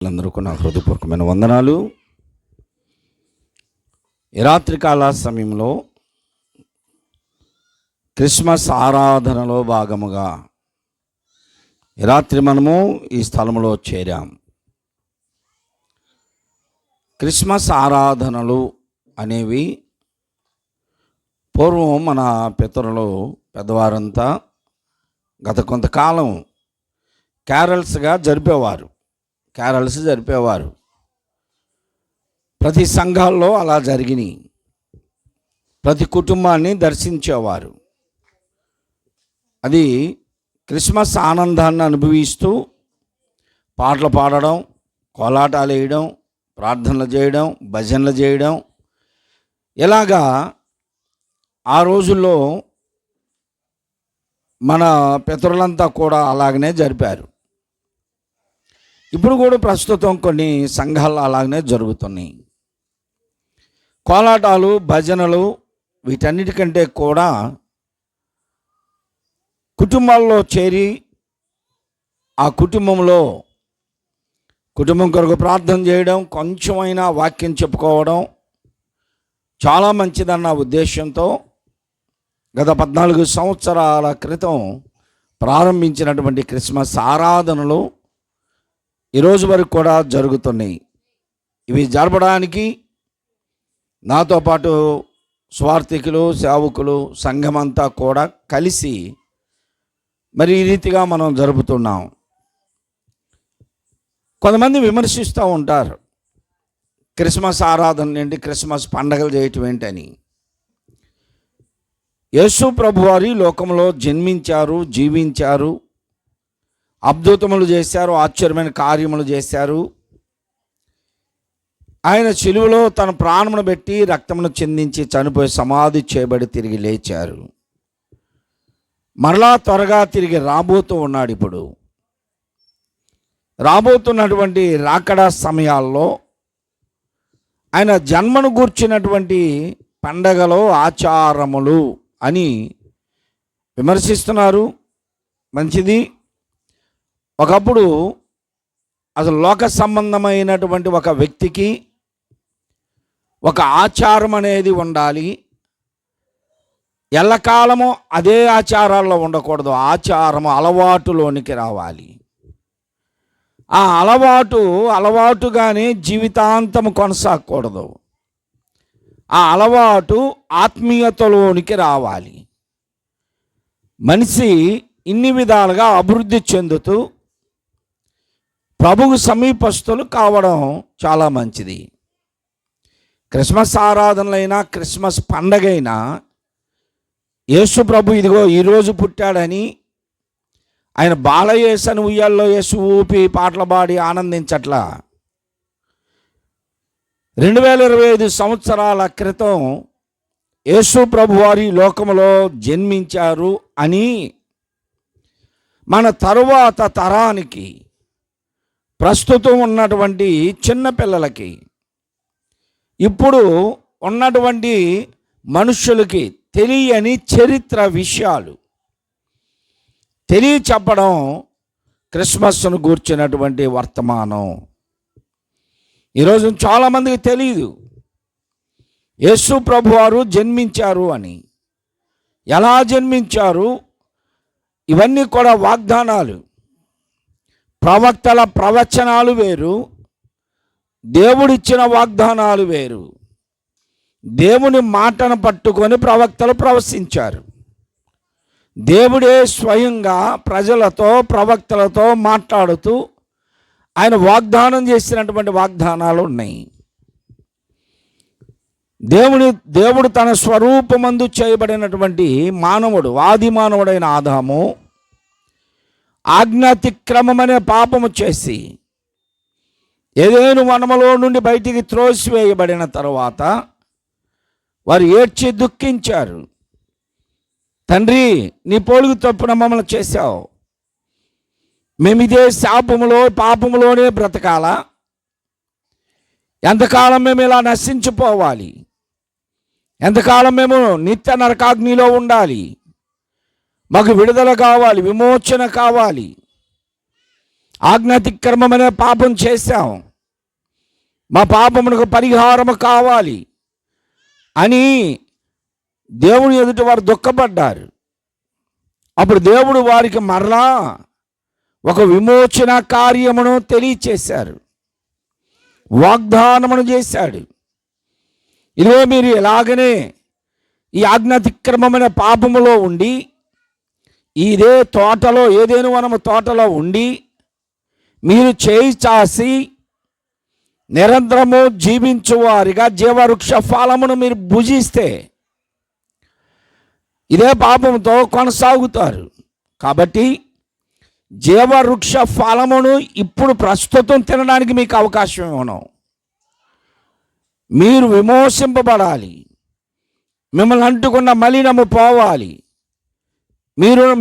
అందరికీ నా హృదయపూర్వకమైన వందనాలు. ఈ రాత్రికాల సమయంలో క్రిస్మస్ ఆరాధనలో భాగముగా ఈ రాత్రి మనము ఈ స్థలంలో చేరాం. క్రిస్మస్ ఆరాధనలు అనేవి పూర్వం మన పితరులు పెద్దవారంతా గత కొంతకాలం క్యారల్స్గా జరిపేవారు. ప్రతి సంఘాల్లో అలా జరిగినాయి. ప్రతి కుటుంబాన్ని దర్శించేవారు. అది క్రిస్మస్ ఆనందాన్ని అనుభవిస్తూ పాటలు పాడడం, కోలాటాలు వేయడం, ప్రార్థనలు చేయడం, భజనలు చేయడం, ఇలాగా ఆ రోజుల్లో మన పితరులంతా కూడా అలాగనే జరిపారు. ఇప్పుడు కూడా ప్రస్తుతం కొన్ని సంఘాలు అలాగనే జరుగుతున్నాయి. కోలాటాలు, భజనలు వీటన్నిటికంటే కూడా కుటుంబాల్లో చేరి ఆ కుటుంబం కొరకు ప్రార్థన చేయడం, కొంచెమైనా వాక్యం చెప్పుకోవడం చాలా మంచిదన్న ఉద్దేశంతో గత 14 సంవత్సరాల క్రితం ప్రారంభించినటువంటి క్రిస్మస్ ఆరాధనలు ఈరోజు వరకు కూడా జరుగుతున్నాయి. ఇవి జరపడానికి నాతో పాటు స్వార్థికులు, సేవకులు, సంఘమంతా కూడా కలిసి మరి ఈ రీతిగా మనం జరుపుతున్నాం. కొంతమంది విమర్శిస్తూ ఉంటారు, క్రిస్మస్ ఆరాధన ఏంటి, క్రిస్మస్ పండగలు చేయటం ఏంటని. యేసు ప్రభువారి లోకంలో జన్మించారు, జీవించారు, అద్భుతములు చేశారు, ఆశ్చర్యమైన కార్యములు చేశారు. ఆయన శిలువలో తన ప్రాణమును పెట్టి రక్తమును చిందించి చనిపోయి సమాధి చేయబడి తిరిగి లేచారు. మరలా త్వరగా తిరిగి రాబోతూ ఉన్నాడు. ఇప్పుడు రాబోతున్నటువంటి రాకడా సమయాల్లో ఆయన జన్మను గూర్చినటువంటి పండగలో ఆచారములు అని విమర్శిస్తున్నారు. మంచిది. ఒకప్పుడు అసలు లోక సంబంధమైనటువంటి ఒక వ్యక్తికి ఒక ఆచారం అనేది ఉండాలి. ఎల్లకాలము అదే ఆచారాల్లో ఉండకూడదు. ఆచారము అలవాటులోనికి రావాలి. ఆ అలవాటుగానే జీవితాంతము కొనసాగకూడదు. ఆ అలవాటు ఆత్మీయతలోనికి రావాలి. మనిషి ఇన్ని విధాలుగా అభివృద్ధి చెందుతూ ప్రభువు సమీపస్తులు కావడం చాలా మంచిది. క్రిస్మస్ ఆరాధనలైనా, క్రిస్మస్ పండగైనా యేసు ప్రభు ఇదిగో ఈరోజు పుట్టాడని ఆయన బాలయేసని ఉయ్యాల్లో యేసు ఊపి పాటలు పాడి ఆనందించట్లా. 2025 సంవత్సరాల క్రితం యేసు ప్రభు వారి లోకములో జన్మించారు అని మన తరువాత తరానికి, ప్రస్తుతం ఉన్నటువంటి చిన్నపిల్లలకి, ఇప్పుడు ఉన్నటువంటి మనుషులకి తెలియని చరిత్ర విషయాలు తెలియచెప్పడం క్రిస్మస్ను గూర్చినటువంటి వర్తమానం. ఈరోజు చాలామందికి తెలియదు యేసు ప్రభు వారు జన్మించారు అని. ఎలా జన్మించారు, ఇవన్నీ కూడా వాగ్దానాలు. ప్రవక్తల ప్రవచనాలు వేరు, దేవుడిచ్చిన వాగ్దానాలు వేరు. దేవుని మాటను పట్టుకొని ప్రవక్తలు ప్రవచించారు. దేవుడే స్వయంగా ప్రజలతో, ప్రవక్తలతో మాట్లాడుతూ ఆయన వాగ్దానం చేసినటువంటి వాగ్దానాలు ఉన్నాయి. దేవుడు తన స్వరూపమందు చేయబడినటువంటి మానవుడు, ఆది మానవుడైన ఆదాము ఆజ్ఞాతిక్రమమనే పాపము చేసి ఏదెను వనములో నుండి బయటికి త్రోసివేయబడిన తరువాత వారు ఏడ్చి దుఃఖించారు. తండ్రి, నీ పోలిక చొప్పున మమ్మల్ని చేశావు, మేము ఇదే శాపములో, పాపములోనే బ్రతకాలా? ఎంతకాలం మేము ఇలా నశించిపోవాలి? ఎంతకాలం మేము నిత్య నరకాగ్నిలో ఉండాలి? మాకు విడుదల కావాలి, విమోచన కావాలి. ఆజ్ఞాతిక్రమం అనే పాపం చేశాం, మా పాపమునకు పరిహారము కావాలి అని దేవుని ఎదుట వారు దుఃఖపడ్డారు. అప్పుడు దేవుడు వారికి మరలా ఒక విమోచన కార్యమును తెలియచేశారు, వాగ్దానమును చేశాడు. ఇదిగో మీరు ఎలాగనే ఈ ఆజ్ఞాతిక్రమమైన పాపములో ఉండి ఇదే తోటలో, ఏదేను వనము తోటలో ఉండి మీరు చేయి చాసి నిరంతరము జీవించువారిగా జీవవృక్ష ఫలమును మీరు భుజిస్తే ఇదే పాపంతో కొనసాగుతారు. కాబట్టి జీవవృక్ష ఫలమును ఇప్పుడు ప్రస్తుతం తినడానికి మీకు అవకాశం ఇవ్వను. మీరు విమోచింపబడాలి, మిమ్మల్ని అంటుకున్న మలినము పోవాలి,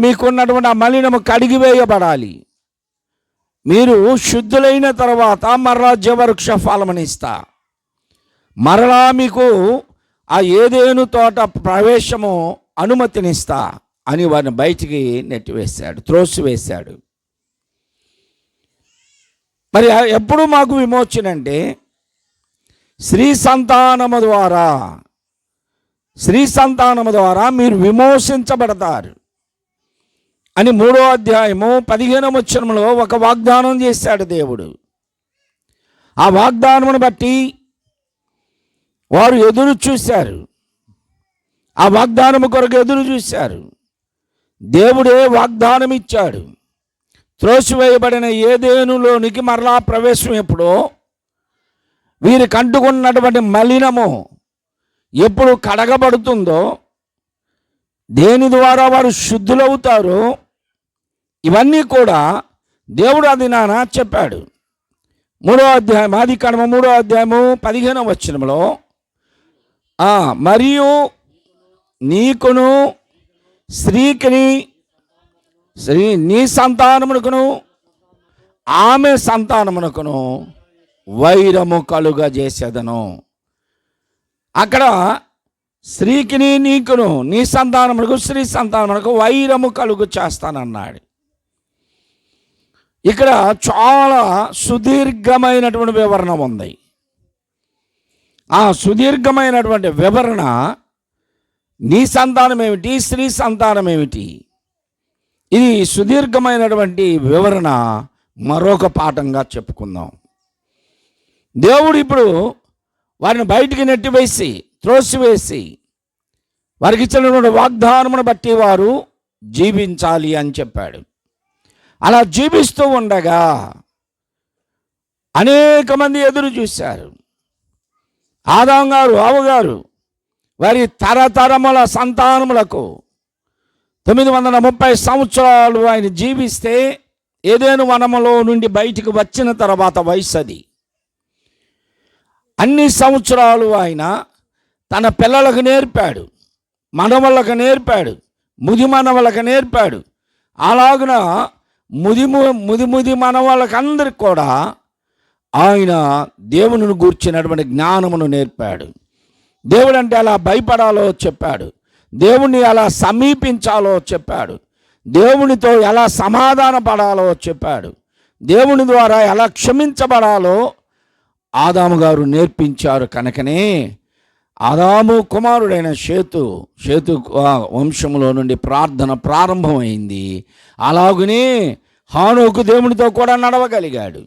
మీకున్నటువంటి ఆ మలినము కడిగివేయబడాలి. మీరు శుద్ధులైన తర్వాత మరలా జీవవృక్ష ఫలముని ఇస్తా, మరలా మీకు ఆ ఏదేను తోట ప్రవేశము అనుమతినిస్తా అని వారిని బయటికి నెట్టివేశాడు, త్రోసివేశాడు. మరి ఎప్పుడు మాకు విమోచన అంటే స్త్రీ సంతానము ద్వారా మీరు విమోచించబడతారు అని 3వ అధ్యాయము 15వ వచనంలో ఒక వాగ్దానం చేశాడు దేవుడు. ఆ వాగ్దానమును బట్టి వారు ఎదురు చూశారు, ఆ వాగ్దానము కొరకు ఎదురు చూశారు. దేవుడే వాగ్దానం ఇచ్చాడు. త్రోసివేయబడిన ఏదేనులోనికి మరలా ప్రవేశం ఎప్పుడో, వీరికి అంటుకున్నటువంటి మలినము ఎప్పుడు కడగబడుతుందో, దేని ద్వారా వారు శుద్ధులవుతారో, ఇవన్నీ కూడా దేవుడు అది నాన్న చెప్పాడు. 3వ అధ్యాయం, ఆదికాండము 3వ అధ్యాయము 15వ వచనంలో మరియు నీకును స్త్రీకిని నీ సంతానమునకును ఆమె సంతానమునకును వైరము కలుగజేసేదను. అక్కడ స్త్రీకిని నీకును నీ సంతానమునకు స్త్రీ సంతానమునకు వైరము కలుగు చేస్తానన్నాడు. ఇక్కడ చాలా సుదీర్ఘమైనటువంటి వివరణ ఉంది. ఆ సుదీర్ఘమైనటువంటి వివరణ, నీ సంతానం ఏమిటి, స్త్రీ సంతానం ఏమిటి, ఇది సుదీర్ఘమైనటువంటి వివరణ మరొక పాఠంగా చెప్పుకుందాం. దేవుడు ఇప్పుడు వారిని బయటికి నెట్టివేసి త్రోసివేసి వారికి ఇచ్చినటువంటి వాగ్దానమును బట్టి వారు జీవించాలి అని చెప్పాడు. అలా జీవిస్తూ ఉండగా అనేక మంది ఎదురు చూశారు. ఆదాము గారు, హవ్వ గారు వారి తరతరముల సంతానములకు 930 సంవత్సరాలు ఆయన జీవిస్తే ఏదైనా వనములో నుండి బయటికి వచ్చిన తర్వాత వయసు అది. అన్ని సంవత్సరాలు ఆయన తన పిల్లలకు నేర్పాడు, మనవళ్ళకు నేర్పాడు, ముది మనవళ్ళకు నేర్పాడు. అలాగున ముది మనవాళ్ళకి అందరికి కూడా ఆయన దేవుని గూర్చినటువంటి జ్ఞానమును నేర్పాడు. దేవుడు అంటే ఎలా భయపడాలో చెప్పాడు, దేవుణ్ణి ఎలా సమీపించాలో చెప్పాడు, దేవునితో ఎలా సమాధాన పడాలో చెప్పాడు, దేవుని ద్వారా ఎలా క్షమించబడాలో ఆదాము గారు నేర్పించారు. కనుకనే ఆదాము కుమారుడైన షేతు వంశంలో నుండి ప్రార్థన ప్రారంభమైంది. అలాగనే హానోకు దేవునితో కూడా నడవగలిగాడు,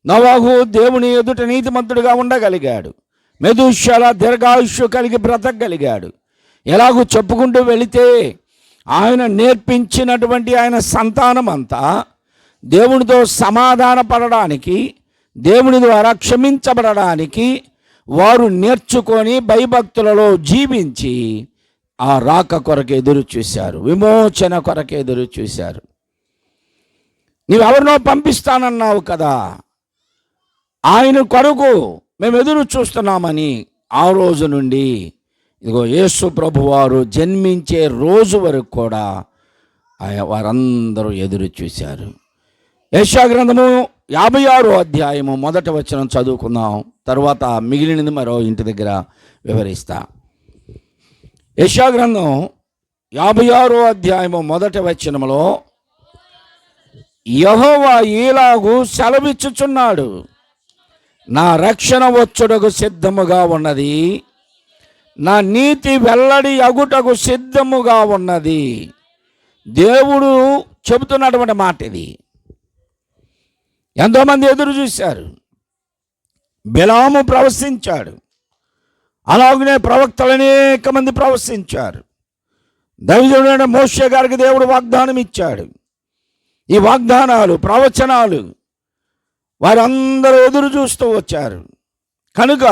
నోవాహు దేవుని ఎదుట నీతిమంతుడిగా ఉండగలిగాడు, మెతూషెల దీర్ఘాయుష్యు కలిగి బ్రతకగలిగాడు. ఎలాగూ చెప్పుకుంటూ వెళితే ఆయన నేర్పించినటువంటి ఆయన సంతానం అంతా దేవునితో సమాధాన పడడానికి, దేవుని ద్వారా క్షమించబడడానికి వారు నేర్చుకొని భయభక్తులలో జీవించి ఆ రాక కొరకు ఎదురు చూశారు, విమోచన కొరకు ఎదురు చూశారు. నీవెవరినో పంపిస్తానన్నావు కదా, ఆయన కొరకు మేము ఎదురు చూస్తున్నామని ఆ రోజు నుండి ఇదిగో యేసు ప్రభు వారు జన్మించే రోజు వరకు కూడా వారందరూ ఎదురు చూశారు. యెషయా గ్రంథము 56వ అధ్యాయము 1వ వచనం చదువుకుందాం, తర్వాత మిగిలినది మరో ఇంటి దగ్గర వివరిస్తా. యెషయా గ్రంథం 56వ అధ్యాయము 1వ వచనములో యెహోవా ఈలాగు సెలవిచ్చుచున్నాడు, నా రక్షణ వచ్చుటకు సిద్ధముగా ఉన్నది, నా నీతి వెల్లడి అగుటకు సిద్ధముగా ఉన్నది. దేవుడు చెబుతున్నటువంటి మాట ఇది. ఎంతోమంది ఎదురు చూశారు. బిలాము ప్రవశించాడు, అలాగనే ప్రవక్తలు అనేక మంది ప్రవశించారు. దైవజనుడైన మోషే గారికి దేవుడు వాగ్దానం ఇచ్చాడు. ఈ వాగ్దానాలు, ప్రవచనాలు వారందరూ ఎదురు చూస్తూ వచ్చారు. కనుక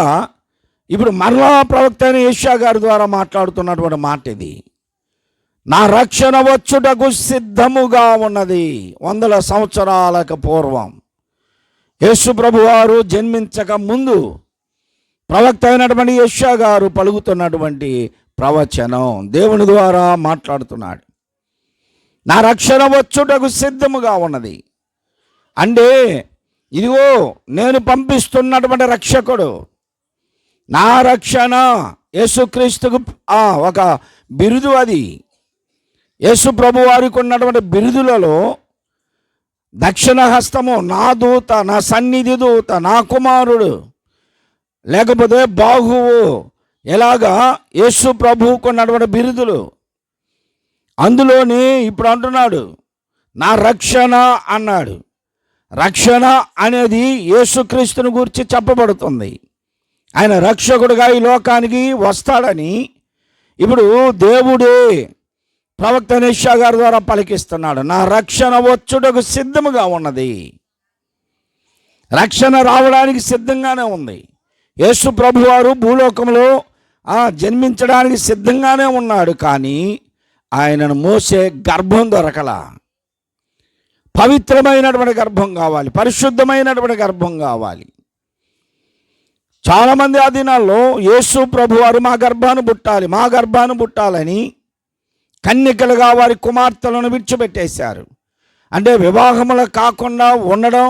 ఇప్పుడు మరలా ప్రవక్త అయిన యెషయా గారి ద్వారా మాట్లాడుతున్నటువంటి మాట ఇది. నా రక్షణ వచ్చుటకు సిద్ధముగా ఉన్నది. 100 సంవత్సరాలకు పూర్వం యేసు ప్రభు వారు జన్మించక ముందు ప్రవక్త అయినటువంటి యెషయా గారు పలుకుతున్నటువంటి ప్రవచనం దేవుని ద్వారా మాట్లాడుతున్నాడు. నా రక్షణ వచ్చుటకు సిద్ధముగా ఉన్నది అంటే ఇదిగో నేను పంపిస్తున్నటువంటి రక్షకుడు. నా రక్షణ యేసుక్రీస్తుకు ఒక బిరుదు. అది యేసు ప్రభు వారికి ఉన్నటువంటి బిరుదులలో దక్షిణ హస్తము, నా దూత, నా సన్నిధి దూత, నా కుమారుడు, లేకపోతే బాహువు, ఎలాగా యేసు ప్రభువుకు ఉన్నటువంటి బిరుదులు. అందులోని ఇప్పుడు అంటున్నాడు నా రక్షణ అన్నాడు. రక్షణ అనేది యేసుక్రీస్తుని గురించి చెప్పబడుతుంది. ఆయన రక్షకుడుగా ఈ లోకానికి వస్తాడని ఇప్పుడు దేవుడే ప్రవక్త యెషయా గారి ద్వారా పలికిస్తున్నాడు. నా రక్షణ వచ్చుటకు సిద్ధముగా ఉన్నది. రక్షణ రావడానికి సిద్ధంగానే ఉంది. యేసు ప్రభు వారు భూలోకంలో జన్మించడానికి సిద్ధంగానే ఉన్నాడు. కానీ ఆయనను మోసే గర్భం దొరకల. పవిత్రమైనటువంటి గర్భం కావాలి, పరిశుద్ధమైనటువంటి గర్భం కావాలి. చాలామంది ఆ దినాల్లో యేసు ప్రభు వారు మా గర్భాన్ని పుట్టాలని కన్యకలుగా వారి కుమార్తెలను విడిచిపెట్టేశారు. అంటే వివాహములు కాకుండా ఉండడం,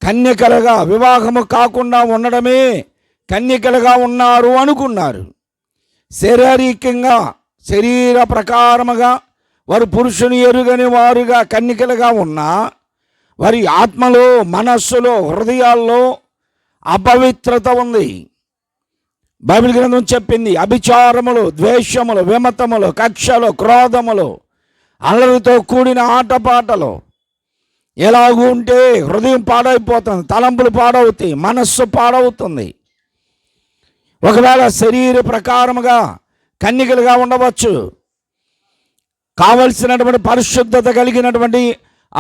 కన్యకలుగా వివాహము కాకుండా ఉండడమే కన్యకలుగా ఉన్నారు అనుకున్నారు. శారీరకంగా శరీర ప్రకారముగా వారు పురుషుని ఎరుగని వారుగా కన్యకలుగా ఉన్నా వారి ఆత్మలో, మనస్సులో, హృదయాల్లో అపవిత్రత ఉంది. బైబిల్ గ్రంథం చెప్పింది, అభిచారములు, ద్వేషములు, విమతములు, కక్షలు, క్రోధములు, అల్లరితో కూడిన ఆటపాటలు ఎలాగూ ఉంటే హృదయం పాడైపోతుంది, తలంపులు పాడవుతాయి, మనస్సు పాడవుతుంది. ఒకవేళ శరీర ప్రకారముగా కన్యకలుగా ఉండవచ్చు, కావలసినటువంటి పరిశుద్ధత కలిగినటువంటి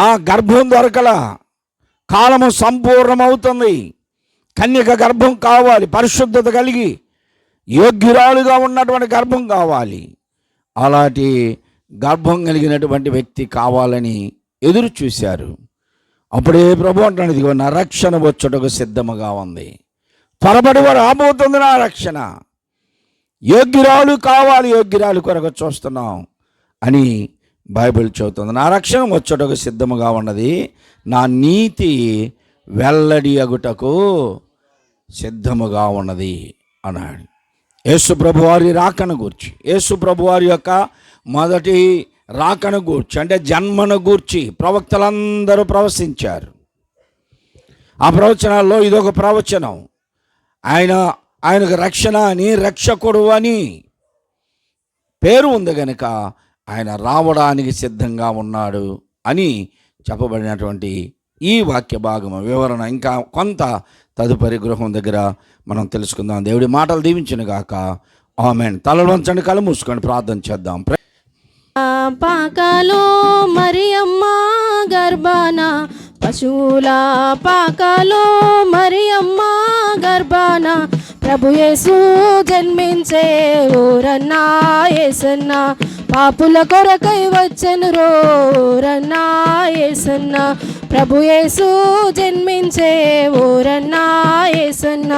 ఆ గర్భం దొరకల, కాలము సంపూర్ణమవుతుంది. కన్యక గర్భం కావాలి, పరిశుద్ధత కలిగి యోగ్యురాలుగా ఉన్నటువంటి గర్భం కావాలి. అలాంటి గర్భం కలిగినటువంటి వ్యక్తి కావాలని ఎదురు చూశారు. అప్పుడే ప్రభు అంటాడు, ఇదిగో నా రక్షణ వచ్చుటకు సిద్ధముగా ఉంది, త్వరపడి రాబోతుంది నా రక్షణ. యోగ్యురాలు కావాలి, యోగ్యురాలు కొరకు చూస్తున్నాం అని బైబిల్ చెబుతుంది. నా రక్షణ వచ్చుటకు సిద్ధముగా ఉన్నది, నా నీతి వెల్లడి అగుటకు సిద్ధముగా ఉన్నది అన్నాడు. యేసు ప్రభు వారి రాకను గూర్చి, యేసు ప్రభు వారి యొక్క మొదటి రాకను గూర్చి, అంటే జన్మను గూర్చి ప్రవక్తలందరూ ప్రవచించారు. ఆ ప్రవచనాల్లో ఇదొక ప్రవచనం. ఆయనకు రక్షణ అని, రక్షకుడు అని పేరు ఉంది కనుక ఆయన రావడానికి సిద్ధంగా ఉన్నాడు అని చెప్పబడినటువంటి ఈ వాక్య భాగము వివరణ ఇంకా కొంత తదుపరి గృహం దగ్గర మనం తెలుసుకుందాం. దేవుడి మాటలు దీవించును గాక. ఆమేన్. తలలు వంచండి, కళ్ళు మూసుకొని ప్రార్థన చేద్దాం. పాకలో మరియమ్మ గర్భాన, పశువుల పాకలో మరియమ్మ గర్భాన, ప్రభు యేసు జన్మించే ఊరన్నా యేసన్న, పాపుల కొరకై వచ్చెను రోరన్నా యేసన్న, ప్రభు యేసు జన్మించే ఊరన్నా యేసన్న,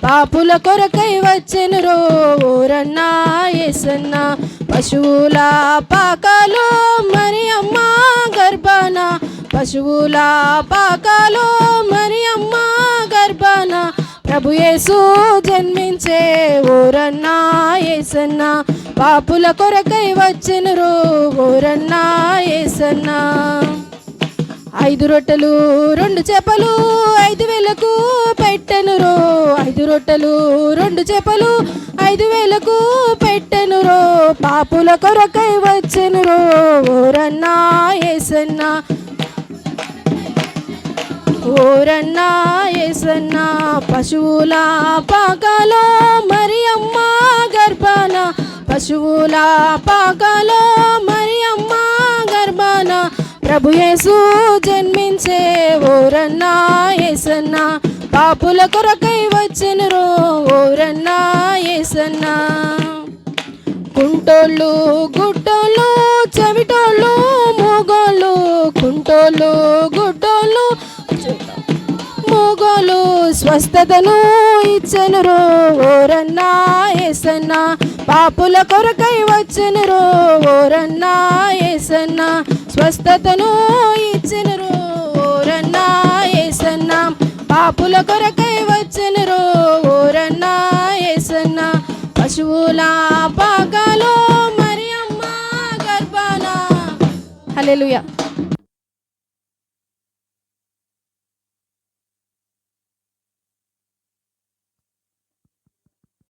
పాపుల కొరకై వచ్చెను రోరన్నా యేసన్న, పశువుల పాకలో మరియమ్మ గర్భాన, పశువుల పాకలో మరియమ్మ గర్భాన, ప్రభు యేసు జన్మించే ఊరన్నా యేసన్న, పాపుల కొరకై వచ్చెను ఊరన్నా యేసన్న. 5 రొట్టెలు 2 చేపలు 5,000కు పెట్టెనురో. 5 రొట్టెలు 2 చేపలు 5,000కు పెట్టెనురో. పాపుల కొరకై వచ్చెనురో ఓరన్నా యేసన్నా. ఓరన్నా యేసన్నా. పశువుల పాకలో మరియమ్మ గర్భాన. పశువుల పాకలో మరియమ్మ గర్భాన ప్రభు యేసు జన్మించే ఓరన్నా యేసన్నా. పాపుల కొరకై వచ్చెనురో ఓరన్నా యేసన్నా. కుంటోళ్ళు గుట్టోళ్ళు చెవిటోళ్ళు మూగోళ్ళు. కుంటోళ్ళు గుట్టోళ్ళు మూగోళ్ళు స్వస్థతను ఇచ్చెనురో ఓరన్నా యేసన్నా. పాపుల కొరకై వచ్చెనురో ఓరన్నా యేసన్నా. స్వస్థతను ఇచ్చెనురో ఓరన్నా యేసన్నా. పాపుల కొరకై వచ్చెనురో ఓరన్నా యేసన్నా. పశువుల పాకలో మరియమ్మ గర్భాన. హల్లెలూయా.